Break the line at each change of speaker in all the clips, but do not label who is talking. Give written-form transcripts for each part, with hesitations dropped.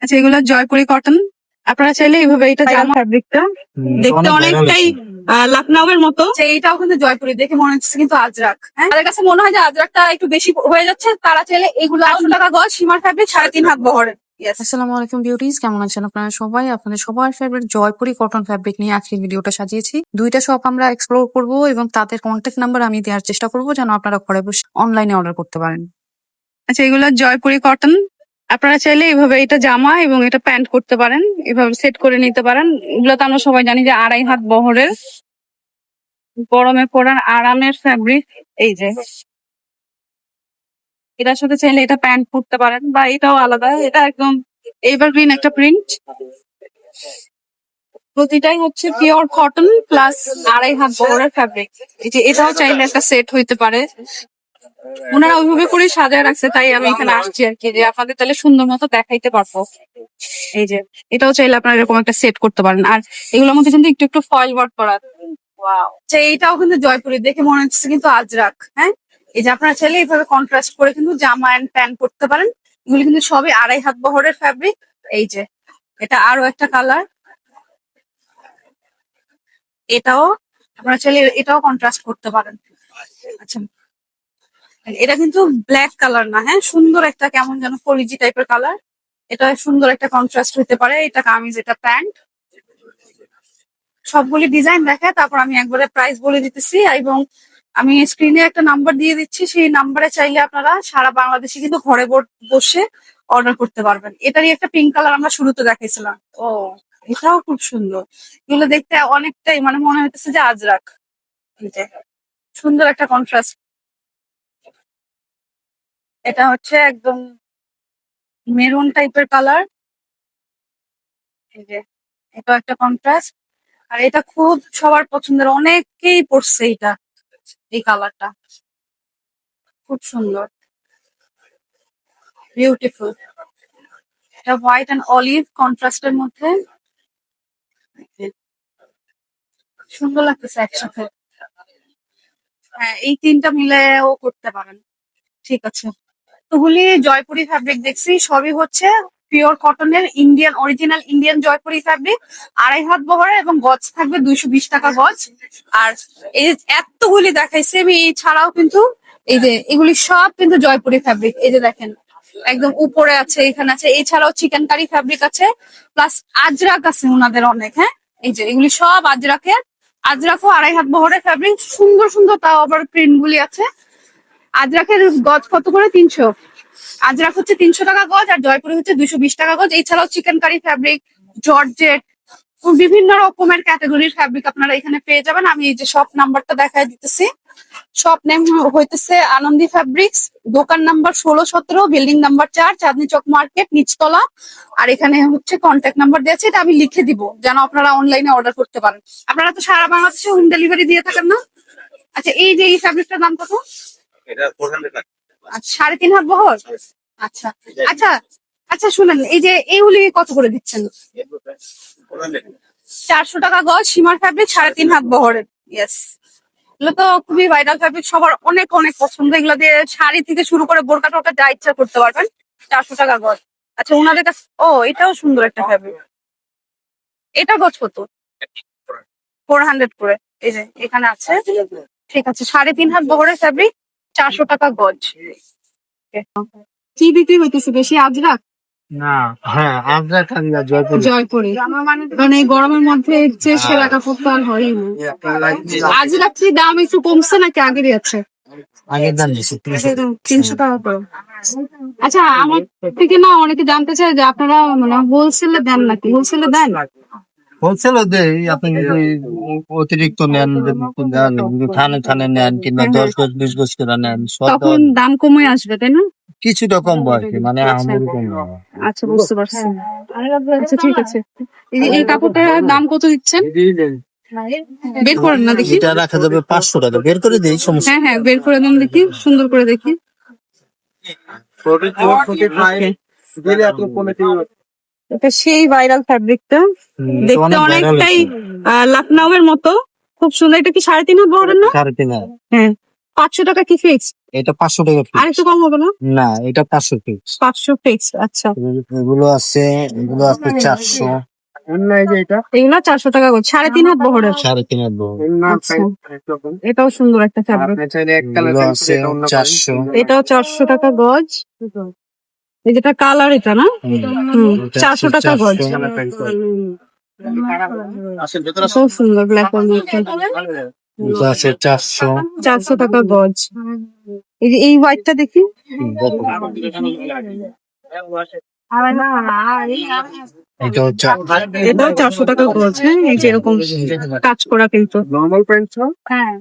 আচ্ছা, এগুলো জয়পুরি কটন। আপনারা চাইলে এইভাবে এটা জামা ফ্যাব্রিকটা দেখতে অনেকটাই লখনউয়ের মতো। এইটাও কিন্তু জয়পুরি, দেখে মনে হচ্ছে কিন্তু আজরাক। হ্যাঁ, তাদের কাছে মনে হয় যে আজরাকটা একটু বেশি হয়ে যাচ্ছে, তারা চাইলে এগুলো 800 টাকা গজ, সীমার ফ্যাব্রিক 3.5 হাত বহরের।
আসসালামু আলাইকুম বিউটিজ, কেমন আছেন আপনারা সবাই? আপনাদের সবার ফেভারিট জয়পুরি কটন ফ্যাব্রিক নিয়ে আজকে ভিডিওটা সাজিয়েছি। দুইটা শপ আমরা এক্সপ্লোর করব এবং তাদের কন্ট্যাক্ট নাম্বার আমি দেওয়ার চেষ্টা করব যেন আপনারা ঘরে বসে অনলাইনে অর্ডার করতে পারেন।
আচ্ছা, এগুলো জয়পুরি কটন। আপনারা চাইলে এইভাবে এটা জামা এবং এটা প্যান্ট করতে পারেন, এভাবে সেট করে নিতে পারেন। এগুলো তো আমরা সবাই জানি যে 2.5 হাত বহরের, গরমে পরার আরামের ফ্যাব্রিক। এই যে এটার সাথে চাইলে এটা প্যান্ট পরতে পারেন, বা এটাও আলাদা, এটা একদম এভারগ্রিন একটা প্রিন্ট। প্রতিটাই হচ্ছে পিওর কটন প্লাস 2.5 হাত বহরের ফ্যাব্রিক। এই যে এটাও চাইলে একটা সেট হইতে পারে, ওনারা ওইভাবে করে সাজায় রাখছে, তাই আমি এখানে আসছি আর কি, যে আপনাদের তাহলে সুন্দর মতো দেখাইতে পারবো। এই যে এটাও চাইলে আপনারা এরকম একটা সেট করতে পারেন। আর এগুলোর মধ্যে কিন্তু একটু একটু ফয়েল ওয়ার্ক করা। আচ্ছা, এইটাও কিন্তু জয়পুরি, দেখে মনে হচ্ছে কিন্তু আজরাক। হ্যাঁ, এই যে আপনারা চাইলে এইভাবে কন্ট্রাস্ট করে কিন্তু জামা এন্ড প্যান্ট করতে পারেন। এগুলো কিন্তু সবই 2.5 হাত বহরের ফ্যাব্রিক। এই যে এটা আরো একটা কালার, এটাও আপনারা চাইলে এটাও কন্ট্রাস্ট করতে পারেন। আচ্ছা, এটা কিন্তু ব্ল্যাক কালার না, হ্যাঁ, সুন্দর একটা কেমন যেন কলিজি টাইপের কালার। এটা সুন্দর একটা কন্ট্রাস্ট হতে পারে। এটা কামিজ, এটা প্যান্ট। সবগুলি ডিজাইন দেখায়, তারপর আমি একবারে প্রাইস বলে দিতেছি, এবং আমি স্ক্রিনে একটা নাম্বার দিয়ে দিচ্ছি। সেই নাম্বারে চাইলে আপনারা সারা বাংলাদেশে কিন্তু ঘরে বসে অর্ডার করতে পারবেন। এটারই একটা পিঙ্ক কালার আমরা শুরুতে দেখাইছিলাম। ও, এটাও খুব সুন্দর। এগুলো দেখতে অনেকটাই মানে মনে হইতেছে যে আজরাক। এই যে সুন্দর একটা কন্ট্রাস্ট। এটা হচ্ছে একদম মেরুন টাইপের কালার। এই যে এটা একটা কন্ট্রাস্ট। আর এটা খুব সবার পছন্দের, অনেকেই পড়ছে এটা, এই কালারটা খুব সুন্দর, বিউটিফুল। এটা হোয়াইট এন্ড অলিভ কন্ট্রাস্টের মধ্যে, সুন্দর লাগতেছে একসাথে। হ্যাঁ, এই তিনটা মিলেও করতে পারেন। ঠিক আছে, ওগুলি জয়পুরি ফ্যাব্রিক দেখছি, সবই হচ্ছে পিওর কটনের Indian, original Indian Jaipuri fabric. 2.5 হাত বহরে এবং গজ থাকবে 220 টাকা গজ। আর এই যে এতগুলি দেখাইছি আমি, এছাড়াও কিন্তু এই যে এগুলি সব কিন্তু জয়পুরি ফ্যাব্রিক। এই যে দেখেন একদম উপরে আছে, এখানে আছে, এছাড়াও চিকেন কারি ফ্যাব্রিক আছে, প্লাস আজরাক আছে ওনাদের অনেক। হ্যাঁ, এই যে এগুলি সব আজরাকের। আজরাকও 2.5 হাত বহরের ফ্যাব্রিক, সুন্দর সুন্দর, তাও আবার প্রিন্ট গুলি আছে। আজরাকের গজ কত করে? 300। আজরাক হচ্ছে 300 টাকা গজ, আর জয়পুরি হচ্ছে 220 টাকা গজ। এছাড়াও চিকেন কারি ফ্যাব্রিক, জর্জেট, বিভিন্ন রকমের ক্যাটাগরির ফ্যাব্রিক আপনারা এখানে পেয়ে যাবেন। আমি এই যে শপ নাম্বারটা দেখাই দিতেছি। শপ নেম হইতেছে আনন্দী ফ্যাব্রিক্স, দোকান number 16-17, building number 4, Chandni Chowk market, নিচতলা। আর এখানে হচ্ছে কন্ট্যাক্ট নাম্বার দিয়েছে, এটা আমি লিখে দিব যেন আপনারা অনলাইনে অর্ডার করতে পারেন। আপনারা তো সারা বাংলাদেশে হোম ডেলিভারি দিয়ে থাকেন না? আচ্ছা, এই যে এই ফ্যাব্রিকটার দাম কত?
এটা 400 টাকা।
আচ্ছা, 3.5 হাত বহর। আচ্ছা আচ্ছা আচ্ছা, শুনেন, এই যে এইগুলি কত করে দিচ্ছেন? 400 টাকা গজ, সীমার ফ্যাব্রিক, 3.5 হাত বহরের। ইয়েস, এগুলো তো খুবই ভাইরাল ফ্যাব্রিক, সবার অনেক অনেক পছন্দ। এগুলো দিয়ে শাড়ি থেকে শুরু করে বোরকা টোরকা যা ইচ্ছা করতে পারবেন। 400 টাকা গজ। আচ্ছা, ওনাদের কাছে ও, এটাও সুন্দর একটা ফ্যাব্রিক। এটা গজ কত? 400 করে। এই যে এখানে আছে। ঠিক আছে, 3.5 হাত বহরের ফ্যাব্রিক, 400 টাকা গজ। কি বিক্রি হইতেছে বেশি? আজরাক?
না, হ্যাঁ, আজরাক আর জয়পুরি।
জয়পুরি, কারণ এই গরমের মধ্যে যে সেরা কাপড় তো আর হয়ই না। আজরাক কি দাম একটু কমছে নাকি আগেরই আছে?
আগের দাম বেশি,
300 টাকা করে। আচ্ছা, আমার থেকে না অনেকে জানতে চায় যে আপনারা মানে হোলসেলে দেন নাকি? হোলসেলে দেন?
হোলসেলও দেই। আপনি যদি অতিরিক্ত নেন, থানে থানে নেন, কিংবা 10 গজ 20 গজ করে নেন, সব
তখন দাম কমে আসবে, তাই না?
কিছুটা কমবো আর কি, মানে আমাদের কম না।
আচ্ছা, বুঝতে পারছি। আচ্ছা, ঠিক আছে। এই কাপড়টার দাম কত দিচ্ছেন? বের করেন না দেখি।
এটা রাখা যাবে 500 টাকা। বের করে দিই, সমস্যা
হ্যাঁ হ্যাঁ, বের করে দেন দেখি, সুন্দর করে দেখি। এটা সেই ভাইরাল ফ্যাব্রিকটা, দেখতে অনেকটাই লখনউয়ের মতো, খুব সুন্দর। এটা কি 3.5 হাত বহরের না?
3.5 হাত।
হ্যাঁ, 500 টাকা কি ফিক্স?
এটা 500 টাকা
আর একটু কম হবে না?
না, এটা 500 পিস।
500 পিস, আচ্ছা।
এগুলো আছে 400।
এগুলো 400 টাকা করে, 3.5 হাত বহরের।
3.5 বড়।
আচ্ছা, এটাও সুন্দর একটা ফ্যাব্রিক।
এগুলো আছে 400।
এটাও 400 টাকা গজ। এই যেটা কালার, এটা না? হুম, 400 টাকা গজ। খুব সুন্দর ব্ল্যাক এর মধ্যে।
এগুলো আছে 400।
400 টাকা গজ। এই যে এই হোয়াইটটা দেখি।
এটাও 400।
এটাও 400 টাকা গজ। হ্যাঁ, এই যে এরকম কাজ করা কিন্তু। হ্যাঁ,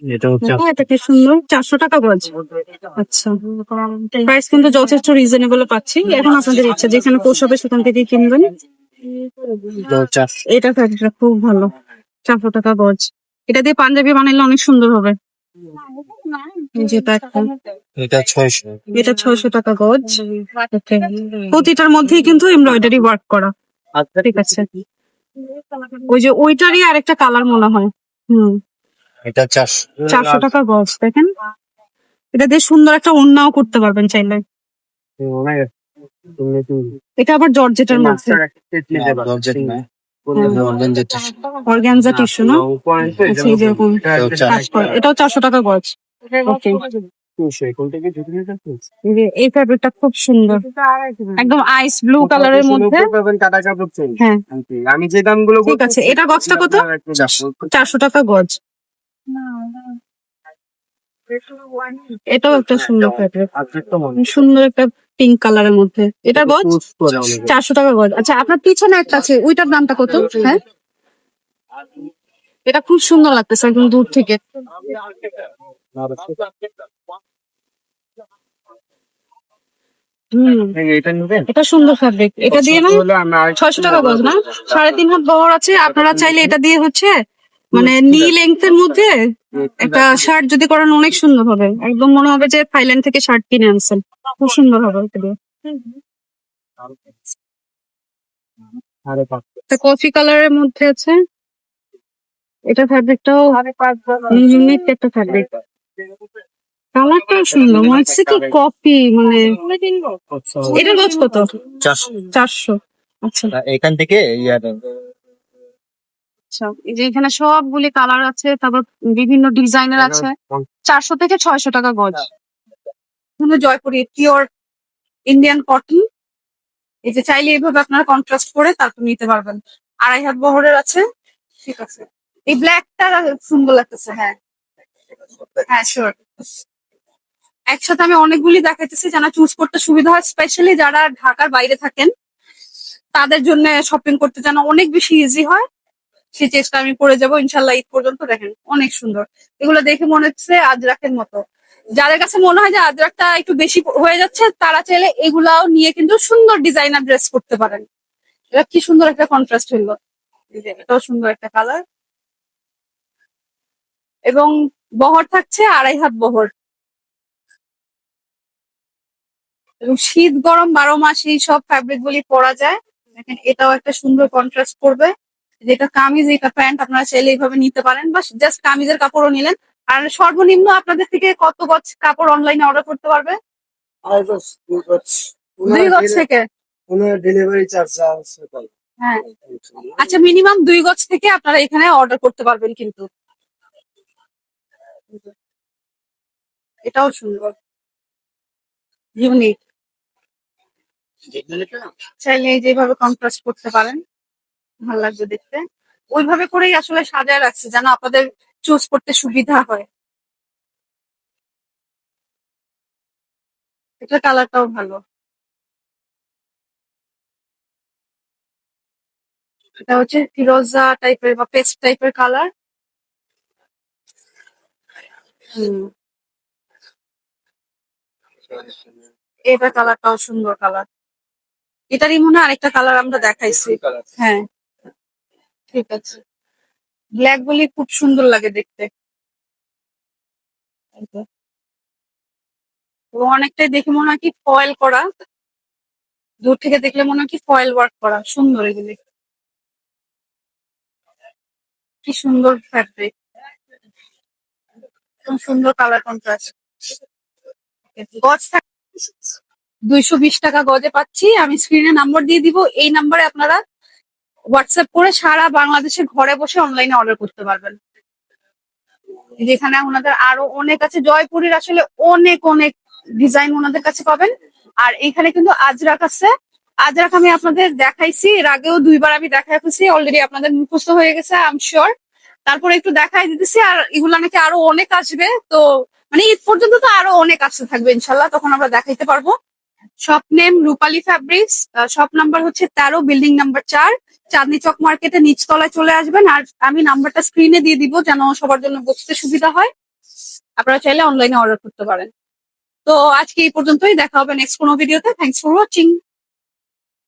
এটাও 400।
এটা কি সুন্দর, 400 টাকা গজ। আচ্ছা, প্রাইস কিন্তু যথেষ্ট রিজনেবল পাচ্ছি। এখন আপনাদের ইচ্ছা, যেখানে পোষাবে সেখান থেকে কিনবেন।
এটাও 400।
এটা ফ্যাব্রিকটা খুব ভালো, 400 টাকা গজ। এটা দিয়ে পাঞ্জাবি বানাইলে অনেক সুন্দর হবে। যেটা একটা,
এটা 600।
এটা 600 টাকা গজ। Okay. প্রতিটার মধ্যেই কিন্তু এমব্রয়ডারি ওয়ার্ক করা। ঠিক আছে, ওই যে ওইটারই আরেকটা কালার মনে হয়। হুম,
এটা 400।
400 টাকা গজ। দেখেন, এটা দিয়ে সুন্দর একটা ওড়নাও করতে পারবেন চাইলে। এটা আবার জর্জেটের মধ্যে,
জর্জেট না,
অর্গানজা টিস্যু না? আচ্ছা, এই যেরকম কাজ করা। এটাও 400 টাকা গজ। ওকে, এই ফ্যাব্রিকটা খুব সুন্দর, একদম আইস ব্লু কালারের মধ্যে। হ্যাঁ,
আমি যে দামগুলো
ঠিক আছে। এটা গজটা কত? 400 টাকা গজ। এটাও একটা সুন্দর ফ্যাব্রিক, সুন্দর একটা পিঙ্ক কালারের মধ্যে। এটা গজ 400 টাকা গজ। আচ্ছা, আপনার পিছনে একটা আছে, ওইটার দামটা কত? হ্যাঁ, এটা খুব সুন্দর লাগতেছে একদম দূর থেকে। হুম, এটা সুন্দর ফ্যাব্রিক। এটা দিয়ে না 600 টাকা গজ না? 3.5 হাত বহর আছে। আপনারা চাইলে এটা দিয়ে হচ্ছে মানে নি লেংথ এর মধ্যে একটা শার্ট যদি করেন, অনেক সুন্দর হবে। একদম মনে হবে যে থাইল্যান্ড থেকে শার্ট কিনে আনছেন। খুব সুন্দর হবে এটা দিয়ে। একটা কফি কালারের মধ্যে আছে। এটা ফ্যাব্রিকটাও ইউনিক একটা ফ্যাব্রিক। কালারটাও সুন্দর, মনে হচ্ছে কি কফি মানে। এটার গজ কত?
400।
400। আচ্ছা,
এখান থেকে
আচ্ছা, এই যে এখানে সবগুলি কালার আছে, তারপর বিভিন্ন ডিজাইনের আছে। 400 থেকে 600 টাকা গজ। Jaipuri pure Indian cotton. এই যে চাইলে এইভাবে আপনারা কন্ট্রাস্ট করে তারপর নিতে পারবেন। 2.5 হাত বহরের আছে। ঠিক আছে, এই ব্ল্যাকটা সুন্দর লাগতেছে। হ্যাঁ, হ্যাঁ, শিওর। একসাথে আমি অনেকগুলি দেখাইতেছি যেন চুজ করতে সুবিধা হয়, স্পেশালি যারা ঢাকার বাইরে থাকেন তাদের জন্য শপিং করতে যেন অনেক বেশি ইজি হয়, সেই চেষ্টা আমি করে যাবো ইনশাল্লাহ ঈদ পর্যন্ত। দেখেন, অনেক সুন্দর। এগুলো দেখে মনে হচ্ছে আজরাকের মতো। যাদের কাছে মনে হয় যে আজরাকটা একটু বেশি হয়ে যাচ্ছে, তারা চাইলে এগুলাও নিয়ে কিন্তু সুন্দর ডিজাইনার ড্রেস করতে পারেন। এটা কি সুন্দর একটা কন্ট্রাস্ট হইলো। এই যে এটাও সুন্দর একটা কালার, এবং বহর থাকছে 2.5 হাত বহর। এবং শীত গরম 12 মাস এই সব ফ্যাব্রিক গুলি পরা যায়। দেখেন, এটাও একটা সুন্দর কন্ট্রাস্ট করবে। যেটা কামিজ, এটা প্যান্ট, আপনারা চাইলে এইভাবে নিতে পারেন, বা জাস্ট কামিজের কাপড়ও নিলেন। আর সর্বনিম্ন আপনাদের থেকে কত গজ কাপড় অনলাইনে অর্ডার করতে পারবে? 2 গজ থেকে।
ডেলিভারি চার্জ আছে।
হ্যাঁ, আচ্ছা, মিনিমাম 2 গজ থেকে আপনারা এখানে অর্ডার করতে পারবেন কিন্তু। এটাও সুন্দর, ইউনিক। চাইলে যেভাবে কন্ট্রাস্ট করতে পারেন, ভালো লাগবে দেখতে। ওইভাবে করেই আসলে সাজায় রাখছে যেন আপনাদের চুজ করতে সুবিধা হয়। এটা কালারটাও ভালো। এটা হচ্ছে ফিরোজা টাইপের বা পেস্ট টাইপের কালার। এটা কালারটাও সুন্দর কালার। এটারই মনে হয় আরেকটা কালার আমরা দেখাইছি। হ্যাঁ, ঠিক আছে। ব্ল্যাক গুলি খুব সুন্দর লাগে দেখতে। এই যে। এবং অনেকটাই দেখে মনে হয় কি ফয়েল করা, দূর থেকে দেখলে মনে হয় কি ফয়েল ওয়ার্ক করা। সুন্দর এগুলি, কি সুন্দর ফ্যাব্রিক। খুব সুন্দর কালার কন্ট্রাস্ট। গজ 220 টাকা গজে পাচ্ছি। আমি স্ক্রিনে নাম্বার দিয়ে দিব, এই নাম্বারে আপনারা হোয়াটসঅ্যাপ করে সারা বাংলাদেশে ঘরে বসে অনলাইনে অর্ডার করতে পারবেন। যেখানে ওনাদের আরো অনেক আছে, জয়পুরের আসলে অনেক অনেক ডিজাইন ওনাদের কাছে পাবেন। আর এখানে কিন্তু আজরাক আছে, আজরাক আমি আপনাদের দেখাইছি, এর আগেও 2বার আমি দেখাই ফেলছি, অলরেডি আপনাদের মুখস্থ হয়ে গেছে আই এম শিওর। তারপরে একটু দেখাই দিতেছি, আর এগুলা নাকি আরো অনেক আসবে, তো মানে ঈদ পর্যন্ত তো আরো অনেক আসতে থাকবে ইনশাল্লাহ, তখন আমরা দেখাইতে পারবো। শপ নেম রূপালী ফ্যাব্রিক্স, শপ নাম্বার হচ্ছে 13, বিল্ডিং নাম্বার 4, চাঁদনি চক মার্কেটে নিচতলায় চলে আসবেন। আর আমি নাম্বারটা স্ক্রিনে দিয়ে দিব যেন সবার জন্য বুঝতে সুবিধা হয়, আপনারা চাইলে অনলাইনে অর্ডার করতে পারেন। তো আজকে এই পর্যন্তই, দেখা হবে নেক্সট কোনো ভিডিওতে। Thanks for watching.